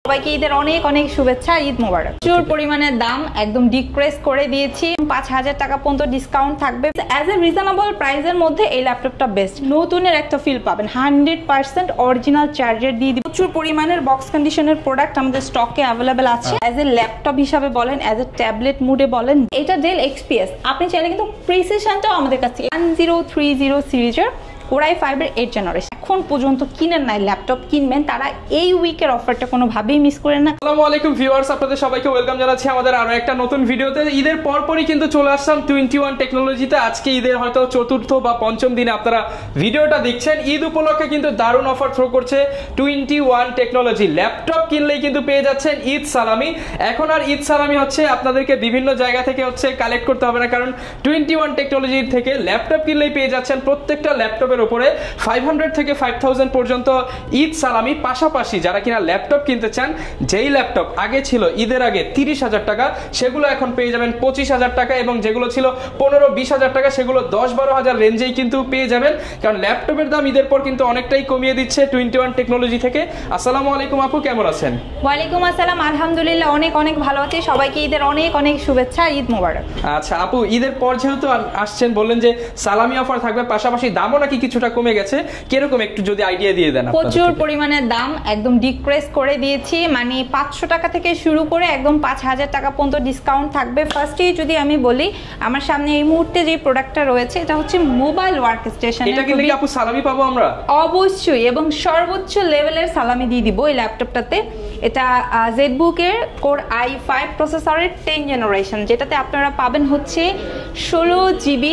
সবাইকে ঈদের অনেক অনেক শুভেচ্ছা, ঈদ মোবারক। প্রচুর পরিমাণে দাম একদম ডিক্রিজ করে দিয়েছি, 5000 টাকা পর্যন্ত ডিসকাউন্ট থাকবে। অ্যাজ এ রিজনেবল প্রাইসের মধ্যে এই ল্যাপটপটা বেস্ট, নতুনের একটা ফিল পাবেন, 100% অরিজিনাল চার্জার দিয়ে দিই। প্রচুর পরিমাণের বক্স কন্ডিশনের প্রোডাক্ট আমাদের স্টকে অ্যাভেলেবেল আছে। অ্যাজ এ ল্যাপটপ হিসাবে বলেন, অ্যাজ এ ট্যাবলেট মুডে বলেন, এটা ডেল XPS। আপনি চাইলে কিন্তু প্রিসিশনটাও আমাদের কাছে 1030 সিরিজের Core i5 এর 8th জেনারেশন। এখন পর্যন্ত কিনেন নাই, ল্যাপটপ কিনবেন, তারা এই উইকের অফারটা কোনোভাবেই মিস করেন না। আসসালামু আলাইকুম ভিউয়ার্স, আপনাদের সবাইকে ওয়েলকাম জানাচ্ছি আমাদের আরো একটা নতুন ভিডিওতে। ঈদের পরপরই কিন্তু চলে আসলাম 21 টেকনোলজিতে। আজকে ঈদের হয়তো চতুর্থ বা পঞ্চম দিনে আপনারা ভিডিওটা দেখছেন। ঈদ উপলক্ষে কিন্তু দারুণ অফার থ্রো করছে 21 টেকনোলজি। ল্যাপটপ কিনলেই কিন্তু পেয়ে যাচ্ছেন ঈদ সালামি। এখন আর ঈদ সালামি হচ্ছে আপনাদেরকে বিভিন্ন জায়গা থেকে হচ্ছে কালেক্ট করতে হবে না, কারণ 21 টেকনোলজির থেকে ল্যাপটপ কিনলেই পেয়ে যাচ্ছেন প্রত্যেকটা ল্যাপটপের উপরে 500 থেকে 5000 পর্যন্ত ঈদ সালামি। পাশাপাশি যারা কিনা ল্যাপটপ কিনতে চান, যেই ল্যাপটপ আগে ছিল ঈদের আগে 30,000 টাকা, সেগুলো এখন পেয়ে যাবেন 25,000 টাকা, এবং যেগুলো ছিল 15-20,000 টাকা সেগুলো 10-12,000 রেঞ্জেই কিন্তু পেয়ে যাবেন, কারণ ল্যাপটপের দাম ঈদের পর কিন্তু অনেকটাই কমিয়ে দিচ্ছে 21 টেকনোলজি থেকে। আসসালামু আলাইকুম আপু, কেমন আছেন? ওয়ালাইকুম আসসালাম, আলহামদুলিল্লাহ অনেক অনেক ভালো আছি। সবাইকে ঈদের অনেক অনেক শুভেচ্ছা, ঈদ মোবারক। আচ্ছা আপু, ঈদের পর যেহেতু আসছেন, বললেন যে সালামি অফার থাকবে, পাশাপাশি দামও নাকি কিছুটা কমে গেছে, কিরকম একটু যদি আইডিয়া দিয়ে দেন। প্রচুর পরিমাণে দাম একদম ডিক্রিজ করে দিয়েছি, মানে 500 টাকা থেকে শুরু করে একদম 5000 টাকা পর্যন্ত ডিসকাউন্ট থাকবে। ফার্স্টেই যদি আমি বলি, আমার সামনে এই মুহূর্তে যে প্রোডাক্টটা রয়েছে এটা হচ্ছে মোবাইল ওয়ার্ক স্টেশন। এটা কি আপু সালামি পাবো আমরা? অবশ্যই, এবং সর্বোচ্চ লেভেলের সালামি দিয়ে দিব এই ল্যাপটপটাতে। এটা ZBook এর Core i5 প্রসেসরের 10th জেনারেশন, যেটাতে আপনারা পাবেন হচ্ছে 16 GB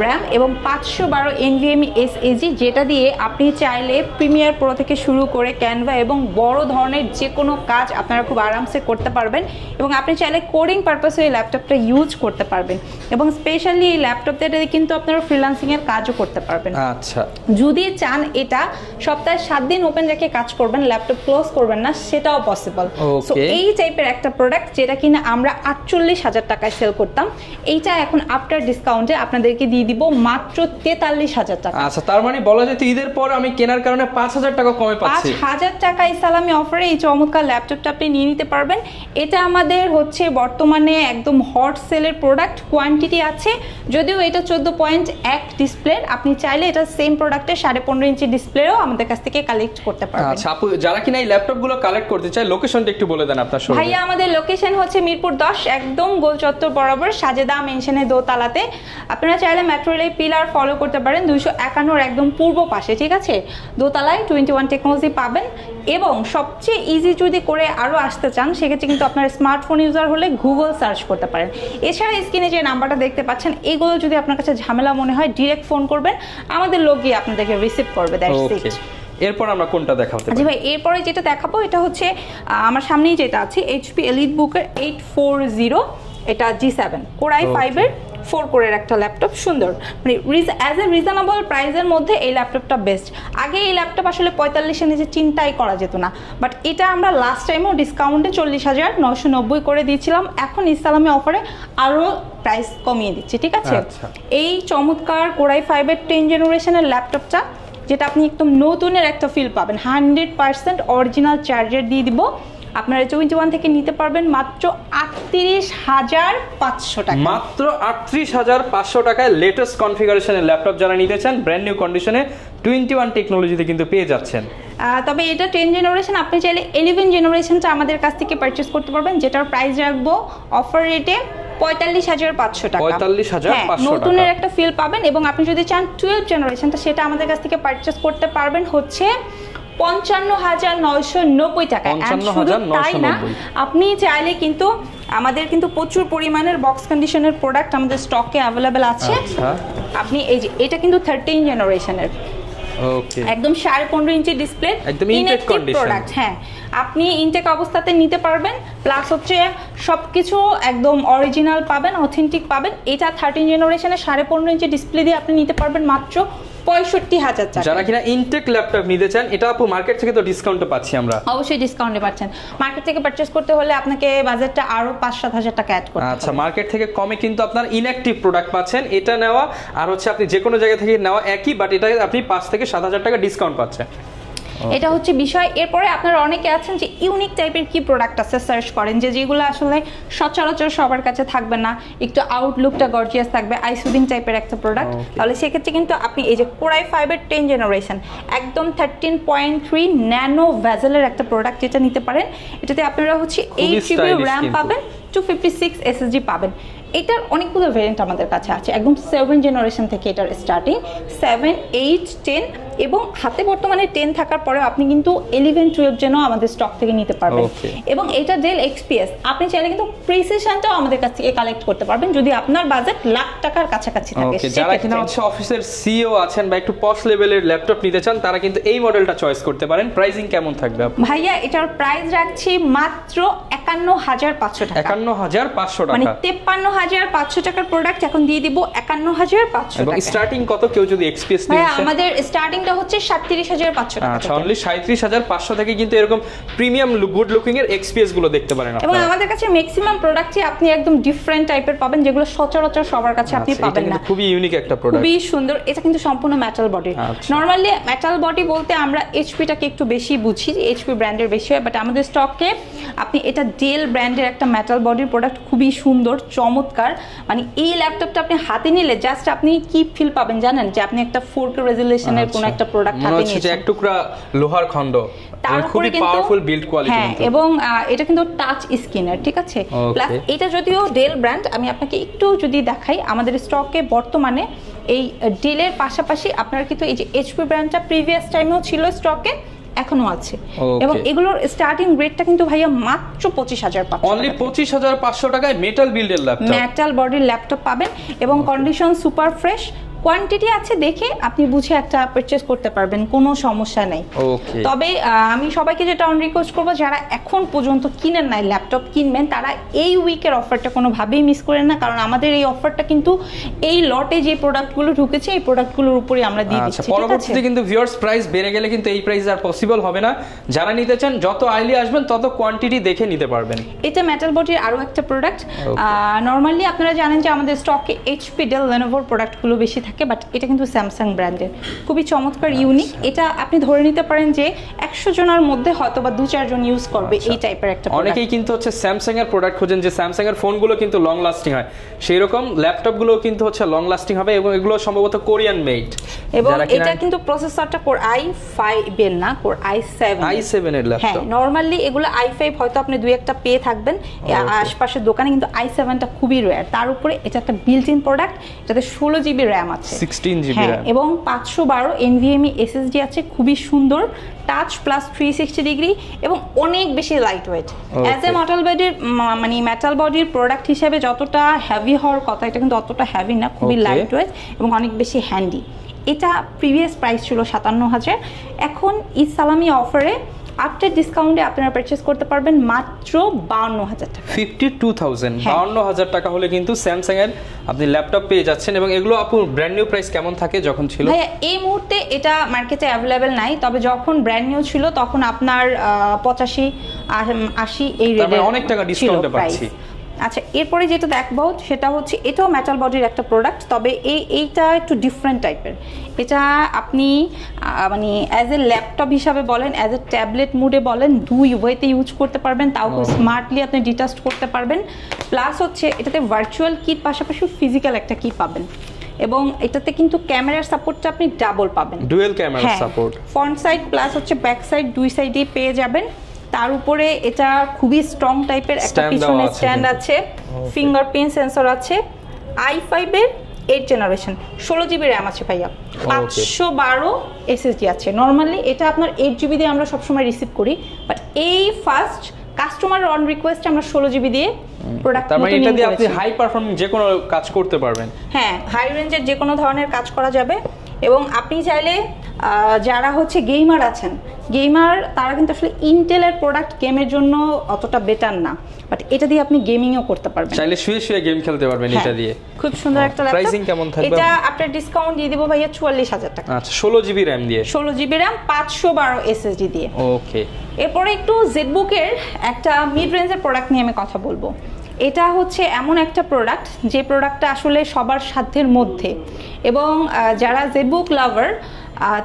র্যাম এবং 512 NVMe SSD, যেটা দিয়ে আপনি চাইলে প্রিমিয়ার প্রো থেকে শুরু করে ক্যানভা এবং বড় ধরনের যে কোনো কাজ আপনারা খুব আরামসে করতে পারবেন, এবং আপনি চাইলে কোডিং পারপাসে এই ল্যাপটপটা ইউজ করতে পারবেন, এবং স্পেশালি এই ল্যাপটপটা দিয়ে কিন্তু আপনারা ফ্রিল্যান্সিং এর কাজও করতে পারবেন। আচ্ছা, যদি চান এটা সপ্তাহে 7 দিন ওপেন রেখে কাজ করবেন, ল্যাপটপ ক্লোজ করবেন না, সেটাও পসিবল। সো এই টাইপের একটা প্রোডাক্ট, যেটা কিনা আমরা 48,000 টাকায় সেল করতাম, এইটা এখন আফটার ডিসকাউন্টে আপনাদের দিয়ে দিব মাত্র 43,000 টাকা। আচ্ছা, তার মানে বলা যায় ঈদের পর আমি কেনার কারণে 5,000 টাকা কমে পাচ্ছি। 5,000 টাকা এই সালামি অফারে এই চমৎকার ল্যাপটপটা আপনি নিয়ে নিতে পারবেন। এটা আমাদের হচ্ছে বর্তমানে একদম হট সেলের প্রোডাক্ট, কোয়ান্টিটি আছে, যদিও এটা 14.1 ডিসপ্লে। আপনি চাইলে এটা সেম প্রোডাক্টের 15.5 ইঞ্চি ডিসপ্লেও আমাদের কাছ থেকে কালেক্ট করতে পারবেন। আচ্ছা আপু, যারা কিনা এই ল্যাপটপগুলো কালেক্ট করতে চায়, লোকেশনটা একটু বলে দেন আপনার শোরুমে। ভাইয়া আমাদের লোকেশন হচ্ছে মিরপুর 10, একদম গোল চত্বর বরাবর সাজেদা মেনশনের দোতলাতে। আপনারা চাইলে মেট্রো রেল পিলার ফলো করতে পারেন, 251 একদম পূর্ব পাশে, ঠিক আছে, দোতলায় 21 টেকনোলজি পাবেন। এবং সবচেয়ে ইজি যদি করে আরও আসতে চান, সেক্ষেত্রে কিন্তু আপনার স্মার্টফোন ইউজার হলে গুগল সার্চ করতে পারেন। এছাড়া স্ক্রিনে যে নাম্বারটা দেখতে পাচ্ছেন, এগুলো যদি আপনার কাছে ঝামেলা মনে হয়, ডিরেক্ট ফোন করবেন, আমাদের লোক গিয়ে আপনাদেরকে রিসিভ করবে। That's it. এরপর আমরা কোনটা দেখাবো? জি ভাই, এরপরে যেটা দেখাবো এটা হচ্ছে আমার সামনেই যেটা আছে HP EliteBook এর 840, এটা G7 Core i5 এর 4 কোরের একটা ল্যাপটপ, সুন্দর, মানে অ্যাজ এ রিজনেবল প্রাইসের মধ্যে এই ল্যাপটপটা বেস্ট। আগে এই ল্যাপটপ আসলে 45 নিচে চিন্তাই করা যেত না, বাট এটা আমরা লাস্ট টাইমও ডিসকাউন্টে 40,990 করে দিয়েছিলাম। এখন ইসলামী অফারে আরও প্রাইস কমিয়ে দিচ্ছি, ঠিক আছে। এই চমৎকার Core i5 এর 10th জেনারেশনের ল্যাপটপটা, যেটা আপনি একদম নতুনের একটা ফিল পাবেন, 100% অরিজিনাল চার্জার দিয়ে দিব। আপনারা 21 থেকে নিতে পারবেন মাত্র 38,500 টাকা। মাত্র 38,500 টাকায় লেটেস্ট কনফিগারেশনের ল্যাপটপ যারা নিতে চান, ব্র্যান্ড নিউ কন্ডিশনে 21 টেকনোলজিতে কিন্তু পেয়ে যাচ্ছেন। তবে এটা 10 জেনারেশন, আপনি চাইলে 11 জেনারেশনটা আমাদের কাছ থেকে পারচেস করতে পারবেন, যেটার প্রাইস রাখবো অফার রেটে 45,500 টাকা। 45,500 নতুনের একটা ফিল পাবেন, এবং আপনি যদি চান 12 জেনারেশনটা, সেটা আমাদের কাছ থেকে পারচেস করতে পারবেন হচ্ছে 55,990 টাকা। তাই না, আপনি চাইলে কিন্তু আমাদের কিন্তু প্রচুর পরিমাণের বক্স কন্ডিশনের প্রোডাক্ট আমাদের স্টকে অ্যাভেলেবেল আছে। আপনি এই যে এটা কিন্তু 13 জেনারেশনের, একদম 15.5 ইঞ্চি ডিসপ্লে, একদম ইনটেক প্রোডাক্ট। হ্যাঁ, আপনি ইনটেক অবস্থাতে নিতে পারবেন, প্লাস হচ্ছে সবকিছু একদম অরিজিনাল পাবেন, অথেন্টিক পাবেন। এটা 13 জেনারেশনের 15.5 ইঞ্চি ডিসপ্লে দিয়ে আপনি নিতে পারবেন মাত্র 65,000 টাকা। যারা কিনা ইনটেক ল্যাপটপ নিতে চান, এটা আপু মার্কেট থেকে তো ডিসকাউন্টে পাচ্ছি আমরা। অবশ্যই ডিসকাউন্টে পাচ্ছেন। মার্কেট থেকে পারচেজ করতে হলে আপনাকে বাজেটটা আরো 5-7,000 টাকা অ্যাড করতে হবে। আচ্ছা, মার্কেট থেকে কমে কিন্তু আপনার ইনঅ্যাকটিভ প্রোডাক্ট পাচ্ছেন। এটা নেওয়া আর হচ্ছে আপনি যে কোনো জায়গা থেকে নেওয়া একই, বাট এটা আপনি 5 থেকে 7,000 টাকা ডিসকাউন্ট পাচ্ছেন। এটা হচ্ছে বিষয়। এরপরে আপনারা অনেকে আছেন যে ইউনিক টাইপের কি প্রোডাক্ট আছে সার্চ করেন, যেগুলো আসলে সচরাচর সবার কাছে থাকবে না, একটু আউটলুকটা গর্জিয়াস থাকবে, আইসুদিং টাইপের একটা প্রোডাক্ট। তাহলে সেক্ষেত্রে কিন্তু আপনি এই যে কোর i5 এর 10 জেনারেশন একদম 13.3 ন্যানো ভেজেলের একটা প্রোডাক্ট যেটা নিতে পারেন। এটাতে আপনারা হচ্ছে 8 GB র্যাম পাবেন, 256 SSD পাবেন। এটার অনেকগুলো ভেরিয়েন্ট আমাদের কাছে আছে, একদম 7 জেনারেশন থেকে এটার স্টার্টিং, 7, 8, 10 এবং হাতে বর্তমানে 10 থাকার পরেও আপনি কিন্তু 11, 12 যেন আমাদের স্টক থেকে নিতে পারবেন। এবং এটা ডেল XPS, আপনি চাইলে কিন্তু প্রিসিশনটাও আমাদের কাছ থেকে কালেক্ট করতে পারবেন যদি আপনার বাজেট লাখ টাকার কাছাকাছি থাকে। যারা কিনা হচ্ছে অফিসের সিইও আছেন বা একটু পশ লেভেলের ল্যাপটপ নিতে চান তারা কিন্তু এই মডেলটা চয়েস করতে পারেন। প্রাইসিং কেমন থাকবে ভাইয়া? এটার প্রাইস রাখছি মাত্র 51500 টাকা। 51500 টাকা, মানে 53500 টাকার প্রোডাক্ট এখন দিয়ে দিব 51500 এবং টাকা। স্টার্টিং কত কেউ যদি XPS নিতে চায়? আমাদের স্টার্টিংটা হচ্ছে 37500 টাকা। আচ্ছা, অনলি 37500 থেকে কিন্তু এরকম প্রিমিয়াম গুড লুকিং এর XPS গুলো দেখতে পারেন আপনারা। এবং আমাদের কাছে ম্যাক্সিমাম প্রোডাক্টই আপনি একদম ডিফারেন্ট টাইপের পাবেন, যেগুলো সচরাচর সবার কাছে আপনি পাবেন না। খুবই ইউনিক একটা প্রোডাক্ট, খুবই সুন্দর। এটা কিন্তু সম্পূর্ণ metal body. Normally metal body বলতে আমরা HP টাকে একটু বেশি বুঝি, HP ব্র্যান্ডের বেশি হয়, বাট আমাদের স্টকে আপনি এটা ডেল ব্র্যান্ডের একটা মেটাল বডির প্রোডাক্ট, খুবই সুন্দর চমৎকার। মানে এই ল্যাপটপটা আপনি হাতে নিলে জাস্ট আপনি কি ফিল পাবেন জানেন, যে আপনি একটা 4K রেজোলিউশনের কোন একটা প্রোডাক্ট হাতে নিয়েছেন, এক টুকরা লোহার খন্ড, খুবই পাওয়ারফুল বিল্ড কোয়ালিটি। হ্যাঁ, এবং এটা কিন্তু টাচ স্ক্রিনের, ঠিক আছে। প্লাস এটা যদিও ডেল ব্র্যান্ড, আমি আপনাকে একটু যদি দেখাই, আমাদের স্টকে বর্তমানে এই ডেলের পাশাপাশি আপনার কিন্তু এই যে HP ব্র্যান্ডটা প্রিভিয়াস টাইমেও ছিল স্টকে, এখনো আছে। এবং এগুলোর স্টার্টিং রেটটা কিন্তু ভাইয়া মাত্র 25500, অনলি 25500 টাকায় মেটাল বিল্ডের ল্যাপটপ, মেটাল বডির ল্যাপটপ পাবেন। এবং কন্ডিশন সুপার ফ্রেশ, কোয়ান্টিটি আছে দেখে আপনি বুঝে একটা পারচেজ করতে পারবেন, কোনো সমস্যা নাই। তবে আমি সবাইকে যেটা অন রিকোয়েস্ট করবো, যারা এখন পর্যন্ত কিনেন নাই, ল্যাপটপ কিনবেন, তারা এই উইকের অফারটা কোনোভাবেই মিস করেন না, কারণ আমাদের এই অফারটা কিন্তু এই লটে যে প্রোডাক্টগুলো ঢুকেছে এই প্রোডাক্টগুলোর উপরে আমরা দিয়ে দিচ্ছি। পরবর্তীতে কিন্তু ভিউয়ার্স প্রাইস বেড়ে গেলে কিন্তু এই প্রাইস আর পসিবল হবে না। যারা নিতে চান যত আর্লি আসবেন তত কোয়ান্টিটি দেখে নিতে পারবেন। এটা মেটাল বডির আরো একটা প্রোডাক্ট। নরমালি আপনারা জানেন যে আমাদের স্টকে HP, ডেল, লেনোভোর প্রোডাক্টগুলো বেশি থাকে, বাট এটা কিন্তু স্যামসাং ব্র্যান্ডের, খুবই চমৎকার, ইউনিক। এটা আপনি ধরে নিতে পারেন যে 100 জনের মধ্যে হয়তো বা 2-4 জন ইউজ করবে এই টাইপের একটা প্রোডাক্ট। অনেকেই কিন্তু হচ্ছে স্যামসাং এর প্রোডাক্ট খোঁজেন, যে স্যামসাং এর ফোনগুলো কিন্তু লং লাস্টিং হয়, সেই রকম ল্যাপটপগুলো কিন্তু হচ্ছে লং লাস্টিং হবে, এবং এগুলো সম্ভবত কোরিয়ান মেড। এবং এটা কিন্তু প্রসেসরটা কোর i5 এর না, কোর i7 এর ল্যাপটপ। হ্যাঁ, নরমালি এগুলো i5 হয়তো আপনি দুই একটা পেয়ে থাকবেন আশপাশের দোকানে, কিন্তু i7টা খুবই রেয়ার। তার উপরে এটা একটা বিল্ট ইন প্রোডাক্ট, এটাতে 16 GB র্যাম আছে, 16 GB র্যাম, এবং 512 NVMe SSD আছে, খুবই সুন্দর, টাচ প্লাস 360 ডিগ্রি, এবং অনেক বেশি light weight. As a metal বডির, মানে মেটাল বডির প্রোডাক্ট হিসেবে যতটা হেভি হওয়ার কথা, এটা কিন্তু অতটা হেভি না, খুবই লাইট ওয়েট এবং অনেক বেশি হ্যান্ডি। এটা প্রিভিয়াস প্রাইস ছিল 57000, এখন ঈদ সালামি অফারে আফটার ডিসকাউন্টে আপনারা পারচেজ করতে পারবেন মাত্র 52000 টাকা, 52000। 52000 টাকা হলে কিন্তু স্যামসাং এর আপনি ল্যাপটপ পেয়ে যাচ্ছেন। এবং এগুলো আপু ব্র্যান্ড নিউ প্রাইস কেমন থাকে যখন ছিল? ভাই এই মুহূর্তে এটা মার্কেটে अवेलेबल নাই, তবে যখন ব্র্যান্ড নিউ ছিল তখন আপনার 85-80 এই রেটে অনেক টাকা ডিসকাউন্টে পাচ্ছি। আচ্ছা, এরপরে যেটা দেখবো সেটা হচ্ছে এটাও মেটাল বডির একটা প্রোডাক্ট, তবে এইটা একটু ডিফারেন্ট টাইপের। এটা আপনি মানে অ্যাজ এ ল্যাপটপ হিসাবে বলেন, অ্যাজ এ ট্যাবলেট মুডে বলেন, দুই ওয়েতে ইউজ করতে পারবেন, তাও স্মার্টলি আপনি ডিটাস্ট করতে পারবেন। প্লাস হচ্ছে এটাতে ভার্চুয়াল কিট পাশাপাশি ফিজিক্যাল একটা কি পাবেন, এবং এটাতে কিন্তু ক্যামেরার সাপোর্টটা আপনি ডাবল পাবেন, dual camera support, front side plus হচ্ছে ব্যাক সাইড, দুই সাইডে পেয়ে যাবেন। তার উপরে এটা খুবই স্ট্রং টাইপের একটা পিছনে স্ট্যান্ড আছে, ফিঙ্গারপ্রিন্ট সেন্সর আছে, i5 এর 8 জেনারেশন, 16 GB র্যাম আছে ভাইয়া, 512 SSD আছে। নরমালি এটা আপনার 8 GB দিয়ে আমরা সবসময় রিসিভ করি, বাট এই ফার্স্ট কাস্টমার অন রিকোয়েস্ট আমরা 16 GB দিয়ে প্রোডাক্ট, তার মানে এটা দিয়ে আপনি হাই পারফরম্যান্স যে কোনো কাজ করতে পারবেন। হ্যাঁ, হাই রেঞ্জের যে কোনো ধরনের কাজ করা যাবে। এবং আপনি চাইলে যারা হচ্ছে গেমার আছেন, গেমার তারা কিন্তু আসলে ইন্টেলের প্রোডাক্ট গেমের জন্য অতটা বেটার না, বাট এটা দিয়ে আপনি গেমিংও করতে পারবেন, চাইলে শুয়ে শুয়ে গেম খেলতে পারবেন এটা দিয়ে। খুব সুন্দর একটা ল্যাপটপ। প্রাইসিং কেমন থাকবে? এটা আপনার ডিসকাউন্ট দিয়ে দেব ভাইয়া 44000 টাকা। আচ্ছা, 16 GB RAM দিয়ে, 16 GB RAM 512 SSD দিয়ে। ওকে। এরপরে একটু জেডবুকের একটা মিড রেঞ্জের প্রোডাক্ট নিয়ে আমি কথা বলবো। এটা হচ্ছে এমন একটা প্রোডাক্ট যে প্রোডাক্টটা আসলে সবার সাধ্যের মধ্যে, এবং যারা জেডবুক লাভার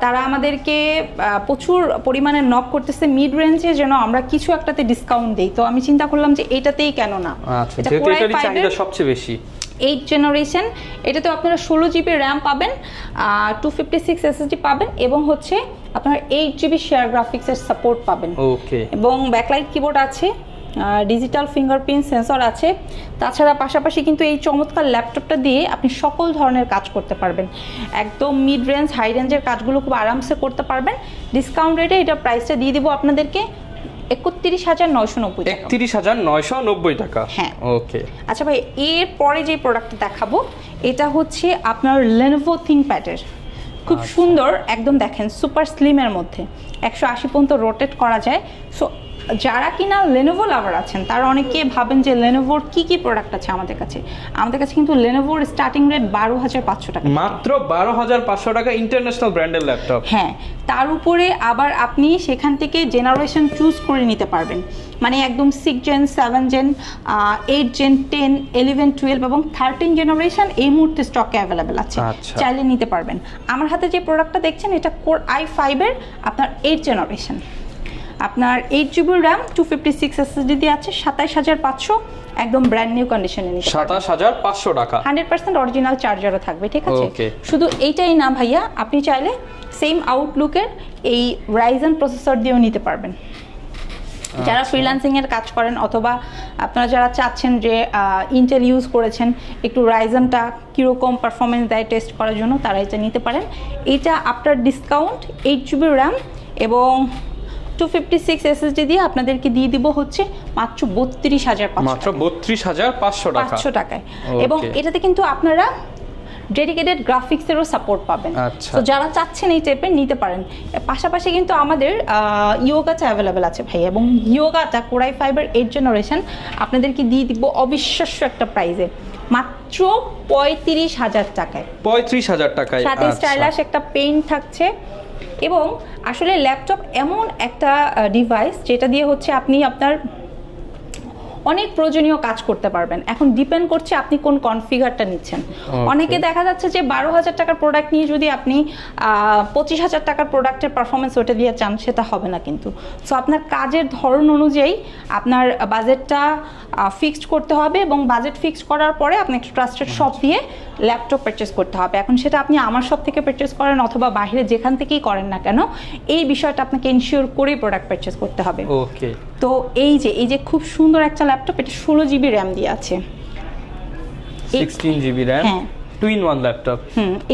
তারা আমাদেরকে প্রচুর পরিমাণে নক করতেছে মিড রেঞ্জে যেন আমরা কিছু একটাতে ডিসকাউন্ট দেই, তো আমি চিন্তা করলাম যে এটাতেই কেন না। আচ্ছা, যেহেতু এটারই চাহিদা সবচেয়ে বেশি। 8 জেনারেশন, এটাতে আপনারা 16 জিবি র্যাম পাবেন, 256 এসএসডি পাবেন এবং হচ্ছে আপনার 8 জিবি শেয়ার গ্রাফিক্সের সাপোর্ট পাবেন। ওকে, এবং ব্যাকলাইট কিবোর্ড আছে, ডিজিটাল ফিঙ্গারপ্রিন্ট সেন্সর আছে। তাছাড়া পাশাপাশি কিন্তু এই চমৎকার ল্যাপটপটা দিয়ে আপনি সকল ধরনের কাজ করতে পারবেন, একদম মিড রেঞ্জ হাই রেঞ্জের কাজগুলো খুব আরামসে করতে পারবেন। ডিসকাউন্ট রেটে এটা প্রাইসটা দিয়ে দিব আপনাদেরকে 31,990 টাকা। 31,990 টাকা, হ্যাঁ। ওকে, আচ্ছা ভাই, এর পরে যে প্রোডাক্টটা দেখাবো এটা হচ্ছে আপনার Lenovo ThinkPad-এর, খুব সুন্দর, একদম দেখেন সুপার স্লিমের মধ্যে 180 পর্যন্ত রোটেট করা যায়। সো যারা কিনা Lenovo লাভার আছেন তারা অনেকে ভাবেন যে Lenovoর কি প্রোডাক্ট আছে আমাদের কাছে। আমাদের কাছে কিন্তু Lenovoর স্টার্টিং রেট 12,500 টাকা, মাত্র 12,500 টাকা, ইন্টারন্যাশনাল ব্র্যান্ডের ল্যাপটপ। হ্যাঁ, তার উপরে আবার আপনি সেখান থেকে জেনারেশন চুজ করে নিতে পারবেন, মানে একদম 6 জেন, 7 জেন, 8 জেন, 10, 11, 12 এবং 13 জেনারেশন এই মুহূর্তে স্টকে অ্যাভেলেবেল আছে, চাইলে নিতে পারবেন। আমার হাতে যে প্রোডাক্টটা দেখছেন এটা Core i5-এর আপনার 8 জেনারেশন, আপনার 8 জিবি র্যাম, 256 এসএসডি দিয়ে আছে, 27,500, একদম ব্র্যান্ড নিউ কন্ডিশনে নিতে পারবেন। 27,500 টাকা, 100% অরিজিনাল চার্জারও থাকবে, ঠিক আছে? শুধু এইটাই না ভাইয়া, আপনি চাইলে সেম আউটলুকের এই Ryzen প্রসেসর দিয়েও নিতে পারবেন। যারা ফ্রিল্যান্সিং এর কাজ করেন অথবা আপনারা যারা চাচ্ছেন যে ইন্টেল ইউজ করেছেন, একটু রাইজেনটা কীরকম পারফরমেন্স দেয় টেস্ট করার জন্য, তারা এটা নিতে পারেন। এটা আপনার ডিসকাউন্ট 8 জিবি র্যাম এবং 256 এসএসডি দিয়ে আপনাদেরকে দিয়ে দিব হচ্ছে মাত্র 32,500, মাত্র 32,500 টাকায়। এবং এটাতে কিন্তু আপনারা ডেডিকেটেড গ্রাফিক্সেরও সাপোর্ট পাবেন। তো যারা চাচ্ছেন এই টাইপের নিতে পারেন। পাশাপাশি কিন্তু আমাদের ইয়োগাটা অ্যাভেলেবেল আছে ভাই, এবং ইয়োগাটা Core i5-এর 8 জেনারেশন আপনাদেরকে দিয়ে দিব অবিশ্বাস্য একটা প্রাইজে, মাত্র 35,000 টাকায়। 35,000 টাকায়, সাথে স্টাইলাশ একটা পেন থাকছে। এবং আসলে ল্যাপটপ এমন একটা ডিভাইস যেটা দিয়ে হচ্ছে আপনি আপনার অনেক প্রয়োজনীয় কাজ করতে পারবেন। এখন ডিপেন্ড করছে আপনি কোন কনফিগারটা নিচ্ছেন। অনেকে দেখা যাচ্ছে যে 12,000 টাকার প্রোডাক্ট নিয়ে যদি আপনি 25,000 টাকার প্রোডাক্টের পারফরমেন্স ওটা দিয়ে চান, সেটা হবে না কিন্তু। সো আপনার কাজের ধরন অনুযায়ী আপনার বাজেটটা ফিক্সড করতে হবে, এবং বাজেট ফিক্সড করার পরে আপনি একটা ট্রাস্টেড শপ দিয়ে ল্যাপটপ পারচেস করতে হবে। এখন সেটা আপনি আমার শপ থেকে পারচেস করেন অথবা বাইরে যেখান থেকেই করেন না কেন, এই বিষয়টা আপনাকে ইনশিওর করেই প্রোডাক্ট পারচেস করতে হবে। ওকে, তো এই যে খুব সুন্দর একটা ল্যাপটপ, এটা 16 জিবি র্যাম দিয়ে আছে, 16 জিবি র্যাম, হ্যাঁ, 2-in-1 ল্যাপটপ।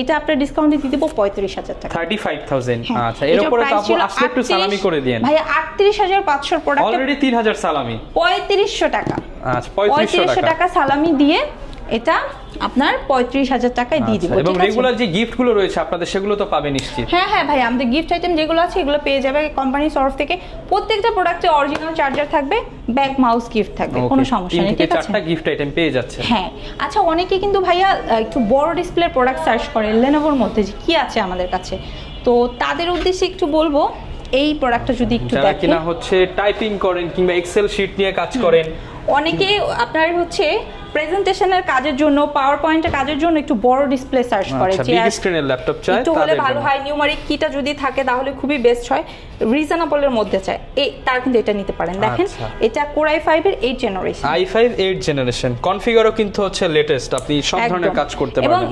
এটা আপনার ডিসকাউন্টে দিয়ে দেব 35,000 টাকা, 35,000। আচ্ছা, এর উপরে তো আপনি আসলে একটু সালামি করে দেন ভাই। 38,500 প্রোডাক্ট, অলরেডি 3,000 সালামি, 3500 টাকা। আচ্ছা, 3500 টাকা সালামি দিয়ে এটা আপনার 35,000 টাকায় দিয়ে দিব। এবং রেগুলার যে গিফটগুলো রয়েছে আপনাদের, সেগুলো তো পাবেন নিশ্চিত। হ্যাঁ ভাই, আমাদের গিফট আইটেম যেগুলো আছে এগুলো পেয়ে যাবে কোম্পানির তরফ থেকে। প্রত্যেকটা প্রোডাক্টে অরিজিনাল চার্জার থাকবে, ব্যাগ, মাউস গিফট থাকবে, কোনো সমস্যা নেই, ঠিক আছে? 4টা গিফট আইটেম পেয়ে যাচ্ছে। হ্যাঁ, আচ্ছা, অনেকে কিন্তু ভাইয়া একটু বড় ডিসপ্লে প্রোডাক্ট সার্চ করে Lenovoর মধ্যে যে কি আছে আমাদের কাছে, তো তাদের উদ্দেশ্যে একটু বলবো এই প্রোডাক্টটা যদি একটু দেখেন। যারা কিনা হচ্ছে টাইপিং করেন কিংবা এক্সেল শীট নিয়ে কাজ করেন, অনেকে আপনার হচ্ছে প্রেজেন্টেশনের কাজের জন্য, পাওয়ার পয়েন্টের কাজের জন্য একটু বড় ডিসপ্লে সার্চ করে, যে বিগ স্ক্রিনের ল্যাপটপ চাই, একটু হলে ভালো হয়, নিউমারিক কিটা যদি থাকে তাহলে খুবই বেস্ট হয়, রিজনেবলের মধ্যে চাই, তার কিন্তু এটা নিতে পারেন। দেখেন, এটা Core i5-এর 8 জেনারেশন, i5 8 জেনারেশন, কনফিগারও কিন্তু হচ্ছে লেটেস্ট, আপনি সব ধরনের কাজ করতে পারবেন। এবং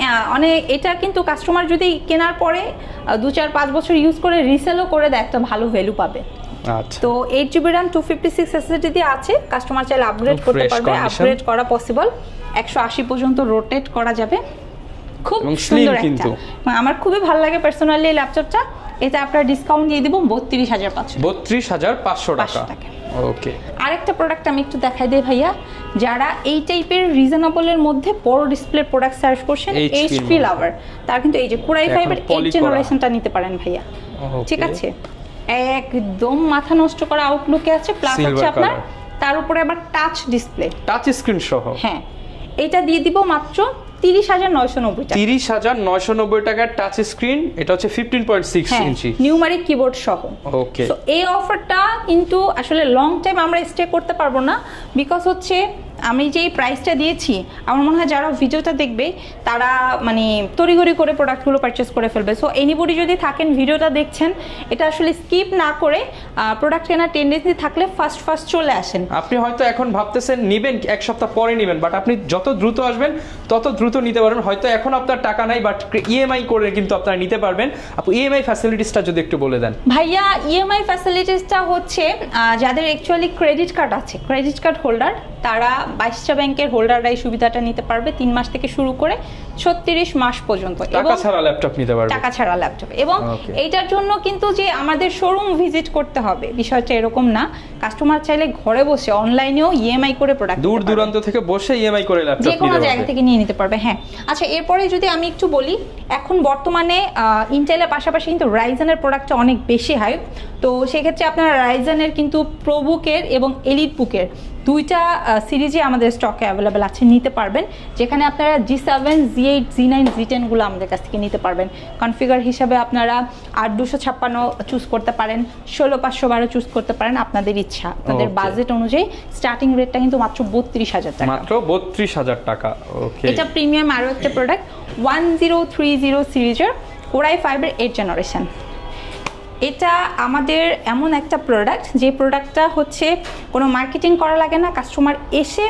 এটা কিন্তু কাস্টমার যদি কেনার পরে 2-4-5 বছর ইউজ করে রিসেলও করে দেয়, একটা ভালো ভ্যালু পাবে। আচ্ছা, তো 8 জিবি র্যাম, 256 এসএসডি দিয়ে আছে, কাস্টমার চাইলে আপগ্রেড করতে পারবে, আপগ্রেড করা পসিবল, 180 পর্যন্ত রোটেট করা যাবে, খুব সুন্দর একটা। আমার খুবই ভালো লাগে পার্সোনালি এই ল্যাপটপটা। এটা আপনার ডিসকাউন্ট দিয়ে দিব 32,500, 32,500 টাকা। ওকে, আরেকটা প্রোডাক্ট আমি একটু দেখাই দেই ভাইয়া, যারা এই টাইপের রিজনেবলের মধ্যে বড় ডিসপ্লে প্রোডাক্ট সার্চ করছেন, HP লাভার, তার কিন্তু এই যে Core i5-এর 8 জেনারেশনটা নিতে পারেন ভাইয়া, ঠিক আছে? একদম মাথা নষ্ট করা আউটলুকে আছে, প্লাস হচ্ছে আপনার তার উপরে আবার টাচ ডিসপ্লে, টাচ স্ক্রিন সহ। হ্যাঁ, এটা দিয়ে দিব মাত্র 30,990 টাকা, 30,990 টাকার টাচ স্ক্রিন, এটা হচ্ছে 15.6 ইঞ্চি নিউমারিক কিবোর্ড সহ। ওকে, সো এই অফারটা কিন্তু আসলে লং টাইম আমরা স্টে করতে পারবো না, বিকজ হচ্ছে আমি যেই প্রাইসটা দিয়েছি আমার মনে হয় যারা ভিডিওটা দেখবে তারা মানে তড়িঘড়ি করে প্রোডাক্টগুলো পারচেস করে ফেলবে। সো এনিবডি যদি থাকেন ভিডিওটা দেখছেন, এটা আসলে স্কিপ না করে প্রোডাক্ট কেনার টেন্ডেন্সি থাকলে ফার্স্ট চলে আসেন। আপনি হয়তো এখন ভাবতেছেন নেবেন এক সপ্তাহ পরে নেবেন, বাট আপনি যত দ্রুত আসবেন তত দ্রুত নিতে পারবেন। হয়তো এখন আপনার টাকা নাই, বাট ইএমআই করে কিন্তু আপনারা নিতে পারবেন। আপু ইএমআই ফ্যাসিলিটিসটা যদি একটু বলে দেন। ভাইয়া ইএমআই ফ্যাসিলিটিসটা হচ্ছে যাদের অ্যাকচুয়ালি ক্রেডিট কার্ড আছে, ক্রেডিট কার্ড হোল্ডার, তারা 22টা ব্যাংকের হোল্ডাররা এই সুবিধাটা নিতে পারবে 3 মাস থেকে শুরু করে 36 মাস পর্যন্ত। টাকা ছাড়া ল্যাপটপ নিতে পারবে, টাকা ছাড়া ল্যাপটপ। এবং এইটার জন্য কিন্তু যে আমাদের শোরুম ভিজিট করতে হবে বিষয়টা এরকম না, কাস্টমার চাইলে ঘরে বসে অনলাইনেও ইএমআই করে প্রোডাক্ট দূর দূরান্ত থেকে বসে ইএমআই করে ল্যাপটপ যে কোনো জায়গা থেকে নিয়ে নিতে পারবে। হ্যাঁ, আচ্ছা এরপরে যদি আমি একটু বলি, এখন বর্তমানে ইন্টেলের পাশাপাশি কিন্তু রাইজেনের প্রোডাক্টটা অনেক বেশি হাইপ। তো সেক্ষেত্রে আপনারা রাইজেনের কিন্তু প্রোবুকের এবং এলিট বুকের দুইটা সিরিজে আমাদের স্টকে অ্যাভেলেবেল আছে, নিতে পারবেন। যেখানে আপনারা G7, Z8, Z9, Z10 গুলো আমাদের কাছ থেকে নিতে পারবেন। কনফিগার হিসাবে আপনারা 8256 চুজ করতে পারেন, 16512 চুজ করতে পারেন, আপনাদের ইচ্ছা, আপনাদের বাজেট অনুযায়ী। স্টার্টিং রেটটা কিন্তু মাত্র 32,000 টাকা, মাত্র 32,000 টাকা। ওকে, এটা প্রিমিয়াম আরও একটা প্রোডাক্ট 1030 সিরিজের Core i5-এর 8th জেনারেশন। এটা আমাদের এমন একটা প্রোডাক্ট যে প্রোডাক্টটা হচ্ছে কোনো মার্কেটিং করা লাগে না, কাস্টমার এসে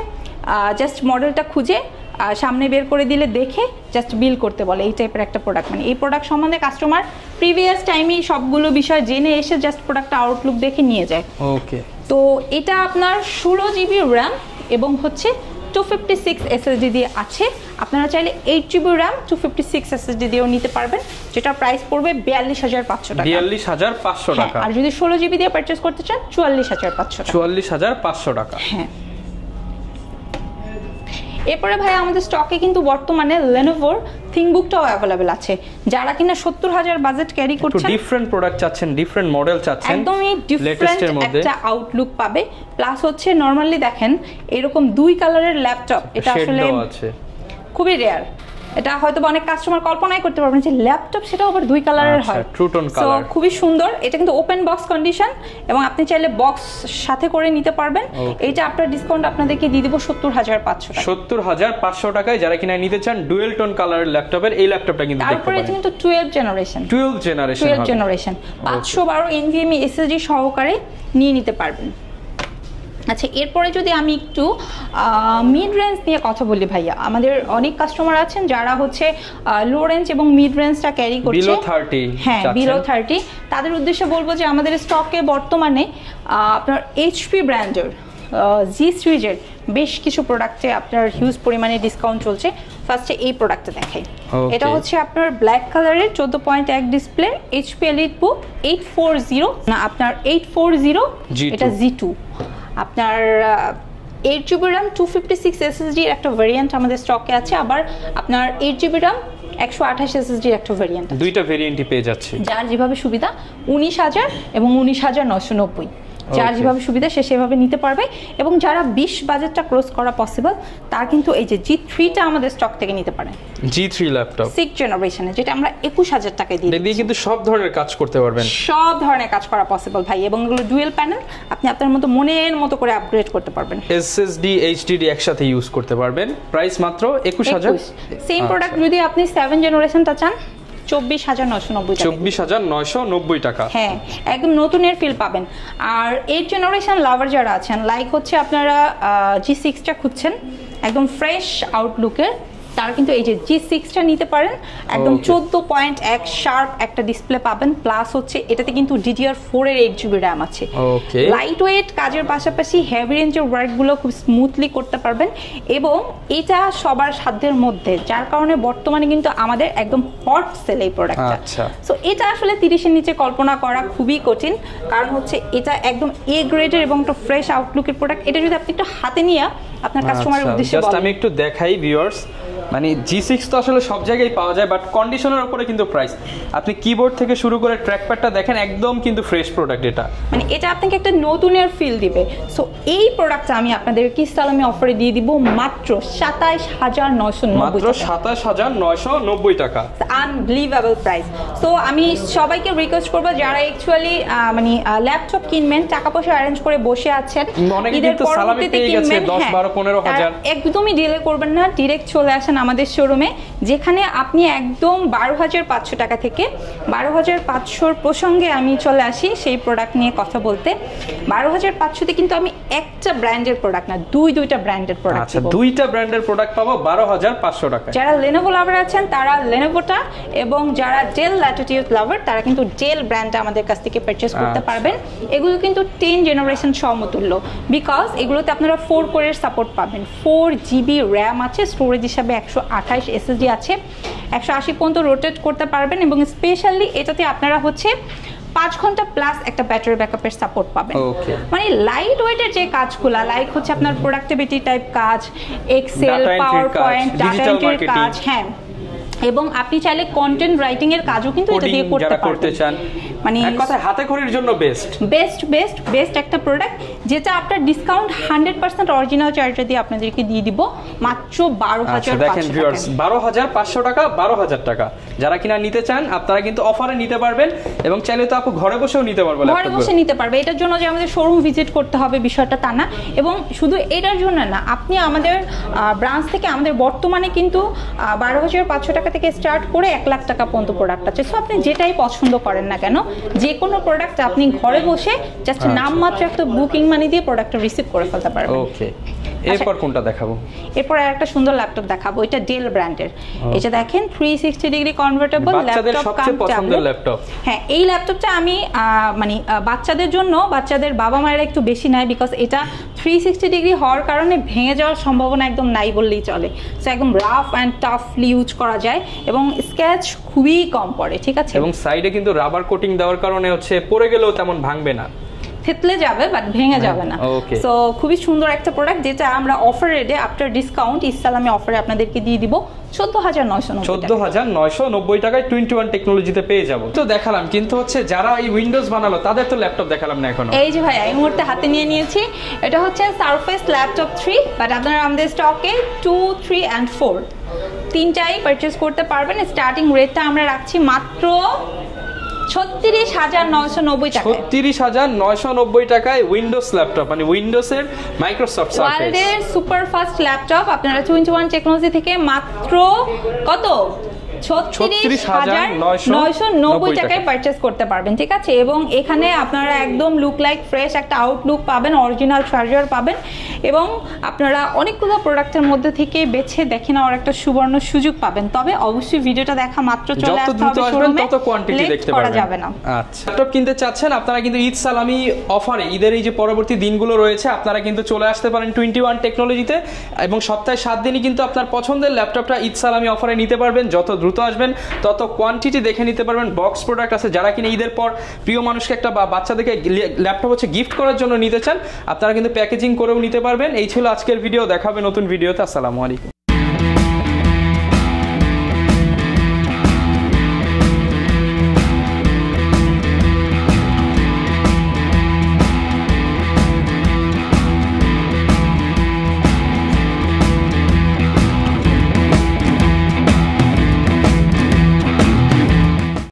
জাস্ট মডেলটা খুঁজে সামনে বের করে দিলে দেখে জাস্ট বিল করতে বলে, এই টাইপের একটা প্রোডাক্ট। মানে এই প্রোডাক্ট সম্বন্ধে কাস্টমার প্রিভিয়াস টাইমেই সবগুলো বিষয় জেনে এসে জাস্ট প্রোডাক্টটা আউটলুক দেখে নিয়ে যায়। ওকে, তো এটা আপনার 16 GB র্যাম এবং হচ্ছে 256 SSD দিয়ে আছে। আপনারা চাইলে 8 GB র্যাম 256 SSD দিয়েও নিতে পারবেন, যেটা প্রাইস পড়বে 42,500 টাকা। 42,500 টাকা। আর যদি 16 GB দিয়ে পারচেজ করতে চান 44,500 টাকা। 44,500 টাকা। হ্যাঁ, এরপরে ভাই আমাদের স্টকে কিন্তু বর্তমানে Lenovo ThinkBook-টাও অ্যাভেলেবেল আছে। যারা কিনা 70,000 বাজেট ক্যারি করছেন, ডিফারেন্ট প্রোডাক্ট চাচ্ছেন, ডিফারেন্ট মডেল চাচ্ছেন, একদমই ডিফারেন্ট একটা আউটলুক পাবে। প্লাস হচ্ছে নরমালি দেখেন এরকম 2 কালারের ল্যাপটপ, এটা আসলে খুবই রেয়ার। এটা হয়তো অনেক কাস্টমার কল্পনাই করতে পারবেন যে ল্যাপটপ সেটা আবার 2 কালারের হয়, ট্রু টোন কালার। সো খুবই সুন্দর। এটা কিন্তু ওপেন বক্স কন্ডিশন এবং আপনি চাইলে বক্স সাথে করে নিতে পারবেন। এইটা আপনার ডিসকাউন্ট আপনাদেরকে দিয়ে দিব 70,500 টাকা। 70,500 টাকায় যারা কিনা নিতে চান ডুয়েল টোন কালারের ল্যাপটপের, এই ল্যাপটপটা কিন্তু দেখতে তারপরে পারেন। কিন্তু 12th জেনারেশন 512 NVMe SSD সহকারে নিয়ে নিতে পারবেন। আচ্ছা, এরপরে যদি আমি একটু মিড রেঞ্জ নিয়ে কথা বলি ভাইয়া, আমাদের অনেক কাস্টমার আছেন যারা হচ্ছে লো রেঞ্জ এবং মিড রেঞ্জটা ক্যারি করছে, বিলো 30। হ্যাঁ, বিলো 30। তাদের উদ্দেশ্যে বলবো যে আমাদের স্টকে বর্তমানে আপনার HP ব্র্যান্ডের G সিরিজের বেশ কিছু প্রোডাক্টে আপনার হিউজ পরিমাণে ডিসকাউন্ট চলছে। ফার্স্টে এই প্রোডাক্টটা দেখাই। এটা হচ্ছে আপনার ব্ল্যাক কালারের 14.1 ডিসপ্লে HP EliteBook 840, না আপনার 840, এটা G2। আপনার 8 GB র্যাম 256 SSD এর একটা ভেরিয়েন্ট আমাদের স্টকে আছে, আবার আপনার 8 GB র্যাম 128 SSD এর একটা ভেরিয়েন্ট আছে। দুইটা ভেরিয়েন্টই পেয়ে যাচ্ছে, যার যেভাবে সুবিধা 19,000 এবং 19,990, যার যেভাবে সুবিধা সে সেভাবে নিতে পারবে। এবং যারা 20 বাজেটটা ক্রস করা পসিবল তার কিন্তু এই যে G3টা আমাদের স্টক থেকে নিতে পারেন। G3 ল্যাপটপ 6th জেনারেশনে, যেটা আমরা 21,000 টাকায় দিই। দিয়ে কিন্তু সব ধরনের কাজ করতে পারবেন, সব ধরনের কাজ করা পসিবল ভাই। এবং এগুলো ডুয়েল প্যানেল, আপনি আপনার মতো মনের মতো করে আপগ্রেড করতে পারবেন। SSD HDD একসাথে ইউজ করতে পারবেন। প্রাইস মাত্র 21,000। সেম প্রোডাক্ট যদি আপনি 7th জেনারেশনটা চান 24,990 টাকা। 24,990 টাকা। হ্যাঁ, একদম নতুনের ফিল পাবেন। আর 8th জেনারেশন লাভার যারা আছেন, লাইক হচ্ছে আপনারা G6টা খুঁজছেন একদম ফ্রেশ আউটলুকের, তারা কিন্তু এই যে G6টা নিতে পারেন। একদম 14.1 শার্প একটা ডিসপ্লে পাবেন, প্লাস হচ্ছে এটাতে কিন্তু DDR4 এর 8 GB র্যাম আছে। লাইট ওয়েট কাজের পাশাপাশি হেভি রেঞ্জের ওয়ার্কগুলো খুব স্মুথলি করতে পারবেন এবং এটা সবার সাধ্যের মধ্যে, যার কারণে বর্তমানে কিন্তু আমাদের একদম হট সেল এই প্রোডাক্টটা। সো এটা আসলে 30-এর নিচে কল্পনা করা খুবই কঠিন, কারণ হচ্ছে এটা একদম A গ্রেডের এবং একটা ফ্রেশ আউটলুকের প্রোডাক্ট। এটা যদি আপনি একটু হাতে নিয়ে আপনার কাস্টমারের উদ্দেশ্যে বলেন, আমি একটু দেখাই ভিউয়ার্স, মানে G6 তো আসলে সব জায়গায় পাওয়া যায়, বাট কন্ডিশনের উপরে কিন্তু প্রাইস। আপনি কিবোর্ড থেকে শুরু করে ট্র্যাকপ্যাডটা দেখেন, একদম কিন্তু ফ্রেশ প্রোডাক্ট এটা। মানে এটা আপনাকে একটা নতুনের ফিল দিবে। সো এই প্রোডাক্টটা আমি আপনাদেরকে ইসলামি অফারে দিয়ে দিব মাত্র 27,990 মাত্র 27,990 টাকা। Unbelievable price. সো আমি সবাইকে রিকোয়েস্ট করবো যারা অ্যাকচুয়ালি মানে ল্যাপটপ কিনবেন, টাকা পয়সা অ্যারেঞ্জ করে বসে আছেন, ঈদের পরবর্তীতে কিনবেন, 10-12-15,000 একদমই ডিলে করবেন না, ডিরেক্ট চলে আসেন আমাদের শোরুমে, যেখানে আপনি একদম 12,500 টাকা থেকে 12,500 প্রসঙ্গে আমি চলে আসি সেই প্রোডাক্ট নিয়ে কথা বলতে। 12,500তে কিন্তু আমি একটা ব্র্যান্ডের প্রোডাক্ট না, দুইটা ব্র্যান্ডের প্রোডাক্ট। আচ্ছা, দুইটা ব্র্যান্ডের প্রোডাক্ট পাবো 12,500 টাকা। যারা লেনোভো লাভার আছেন তারা লেনোভোটা, এবং যারা ডেল ল্যাটিটিউড লাভার তারা কিন্তু ডেল ব্র্যান্ডটা আমাদের কাছ থেকে পারচেজ করতে পারবেন। এগুলো কিন্তু 10 জেনারেশন সমতুল্য, বিকজ এগুলোতে আপনারা 4 কোরের সাপোর্ট পাবেন, 4 GB র্যাম আছে, স্টোরেজ হিসাবে 128 SSD আছে, 180 পর্যন্ত রোটেট করতে পারবেন, এবং স্পেশালি এটাতে আপনারা হচ্ছে 5 ঘন্টা প্লাস একটা ব্যাটারি ব্যাকআপের সাপোর্ট পাবেন। মানে লাইট ওয়েটের যে কাজগুলা, লাইক হচ্ছে আপনার প্রোডাক্টিভিটি টাইপ কাজ, এক্সেল, পাওয়ার পয়েন্ট, ডাটা এন্ট্রির কাজ, হ্যাঁ, এবং আপনি চাইলে কন্টেন্ট রাইটিং এর কাজও কিন্তু এটা দিয়ে করতে পারবেন। মানে এক কথায় হাতে খড়ির জন্য বেস্ট একটা প্রোডাক্ট, যেটা আপনার ডিসকাউন্ট 100% অরিজিনাল চার্জার দিয়ে আপনাদেরকে দিয়ে দিব মাত্র 12,500 টাকা। দেখেন ভিউয়ার্স, 12,500 টাকা, 12,000 টাকা। যারা কিনা নিতে চান আপনারা কিন্তু অফারে নিতে পারবেন, এবং চাইলে তো আপু ঘরে বসেও নিতে পারবে, ঘরে বসে নিতে পারবে। এটার জন্য যে আমাদের শোরুম ভিজিট করতে হবে বিষয়টা তা না, এবং শুধু এটার জন্য না, আপনি আমাদের ব্রাঞ্চ থেকে আমাদের বর্তমানে কিন্তু 12,500 টাকা থেকে স্টার্ট করে 1 লাখ টাকা পর্যন্ত প্রোডাক্ট আছে। সো আপনি যেটাই পছন্দ করেন না কেন, যে কোনো প্রোডাক্ট আপনি ঘরে বসে জাস্ট নামমাত্র একটা বুকিং মানি দিয়ে প্রোডাক্টটা রিসিভ করে ফেলতে পারবেন। ওকে, এরপর কোনটা দেখাবো? এরপর একটা সুন্দর ল্যাপটপ দেখাবো, এটা ডেল ব্র্যান্ডের। এটা দেখেন 360 ডিগ্রি কনভার্টেবল ল্যাপটপ কাম ট্যাবলেট। হ্যাঁ, এই ল্যাপটপটা আমি মানে বাচ্চাদের জন্য, বাচ্চাদের বাবা মায়েরা একটু বেশি নেয়, বিকজ এটা 360 ডিগ্রি হওয়ার কারণে ভেঙে যাওয়ার সম্ভাবনা একদম নাই বললেই চলে। সো একদম রাফ অ্যান্ড টাফলি ইউজ করা যায়, এবং স্ক্র্যাচ খুবই কম পড়ে, ঠিক আছে? এবং সাইডে কিন্তু রাবার কোটিং দেওয়ার কারণে হচ্ছে পড়ে গেলেও তেমন ভাঙবে না, থেতলে যাবে বাট ভেঙে যাবে না। সো খুবই সুন্দর একটা প্রোডাক্ট, যেটা আমরা অফার রেটে আফটার ডিসকাউন্ট ইসলামি অফারে আপনাদেরকে দিয়ে দিব 14,990 টাকায় 21 টেকনোলজিতে পেয়ে যাব। তো দেখালাম, কিন্তু হচ্ছে যারা এই উইন্ডোজ বানালো তাদের তো ল্যাপটপ দেখালাম না এখনো। এই যে ভাই এই মুহূর্তে হাতে নিয়ে নিয়েছি, এটা হচ্ছে সারফেস ল্যাপটপ 3, বাট আপনারা আমাদের স্টকে 2, 3 and 4 তিনটাই পারচেজ করতে পারবেন। স্টার্টিং রেটটা আমরা রাখছি মাত্র 36,990 টাকা। 36,990 টাকায় উইন্ডোজ ল্যাপটপ, মানে উইন্ডোজের মাইক্রোসফট সারফেস ওয়ার্ল্ডের সুপার ফাস্ট ল্যাপটপ আপনারা 21 টেকনোলজি থেকে মাত্র কত 36,990 টাকায় পারচেজ করতে পারবেন, ঠিক আছে? এবং এখানে আপনারা একদম লুক লাইক ফ্রেশ একটা আউটলুক পাবেন, অরিজিনাল চার্জার পাবেন, এবং আপনারা অনেকগুলো প্রোডাক্টের মধ্যে থেকে বেছে দেখে নেওয়ার একটা সুবর্ণ সুযোগ পাবেন। তবে অবশ্যই ভিডিওটা দেখা মাত্র চলে আসতে হবে শোরুমে, তত কোয়ান্টিটি দেখতে পারবেন। যাবে না। আচ্ছা, ল্যাপটপ কিনতে চাচ্ছেন আপনারা কিন্তু ঈদ সালামি অফারে, ঈদের এই যে পরবর্তী দিনগুলো রয়েছে, আপনারা কিন্তু চলে আসতে পারেন 21 টেকনোলজিতে, এবং সপ্তাহে 7 দিনই কিন্তু আপনার পছন্দের ল্যাপটপটা ঈদ সালামি অফারে নিতে পারবেন। যত দ্রুত আসবেন তত কোয়ান্টিটি দেখে নিতে পারবেন। বক্স প্রোডাক্ট আছে, যারা কিনা ঈদের পর প্রিয় মানুষকে একটা বা বাচ্চাদেরকে ল্যাপটপ হচ্ছে গিফট করার জন্য নিতে চান, আপনারা কিন্তু প্যাকেজিং করেও নিতে পারবেন। এই ছিল আজকের ভিডিও, দেখা হবে নতুন ভিডিওতে। আসসালামু আলাইকুম।